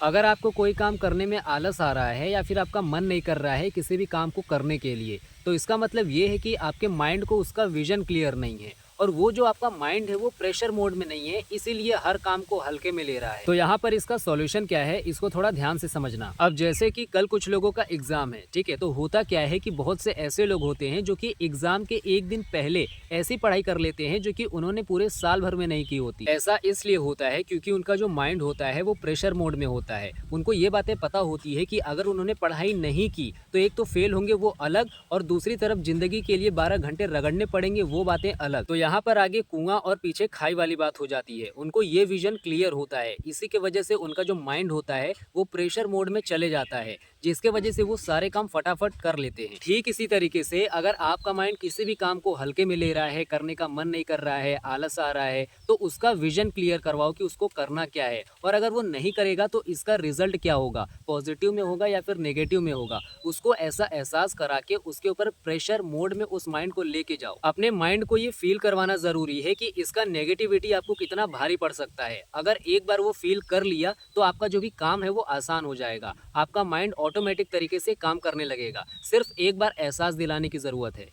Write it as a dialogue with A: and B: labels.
A: अगर आपको कोई काम करने में आलस आ रहा है या फिर आपका मन नहीं कर रहा है किसी भी काम को करने के लिए, तो इसका मतलब ये है कि आपके माइंड को उसका विजन क्लियर नहीं है और वो जो आपका माइंड है वो प्रेशर मोड में नहीं है, इसीलिए हर काम को हल्के में ले रहा है। तो यहाँ पर इसका सॉल्यूशन क्या है, इसको थोड़ा ध्यान से समझना। अब जैसे कि कल कुछ लोगों का एग्जाम है, ठीक है, तो होता क्या है कि बहुत से ऐसे लोग होते हैं जो कि एग्जाम के एक दिन पहले ऐसी पढ़ाई कर लेते हैं जो कि उन्होंने पूरे साल भर में नहीं की होती। ऐसा इसलिए होता है क्योंकि उनका जो माइंड होता है वो प्रेशर मोड में होता है। उनको ये बातें पता होती है कि अगर उन्होंने पढ़ाई नहीं की तो एक तो फेल होंगे वो अलग, और दूसरी तरफ जिंदगी के लिए 12 घंटे रगड़ने पड़ेंगे, वो बातें अलग। तो यहाँ पर आगे कुआं और पीछे खाई वाली बात हो जाती है। उनको ये विजन क्लियर होता है, इसी के वजह से उनका जो माइंड होता है वो प्रेशर मोड में चले जाता है, जिसके वजह से वो सारे काम फटाफट कर लेते हैं। ठीक इसी तरीके से अगर आपका माइंड किसी भी काम को हल्के में ले रहा है, करने का मन नहीं कर रहा है, आलस आ रहा है, तो उसका विजन क्लियर करवाओ कि उसको करना क्या है, और अगर वो नहीं करेगा तो इसका रिजल्ट क्या होगा, पॉजिटिव में होगा या फिर नेगेटिव में होगा, उसको ऐसा एहसास करा के उसके ऊपर प्रेशर मोड में उस माइंड को लेके जाओ। अपने माइंड को ये फील करवाना जरूरी है कि इसका नेगेटिविटी आपको कितना भारी पड़ सकता है। अगर एक बार वो फील कर लिया तो आपका जो भी काम है वो आसान हो जाएगा, आपका माइंड ऑटोमेटिक तरीके से काम करने लगेगा। सिर्फ एक बार एहसास दिलाने की जरूरत है।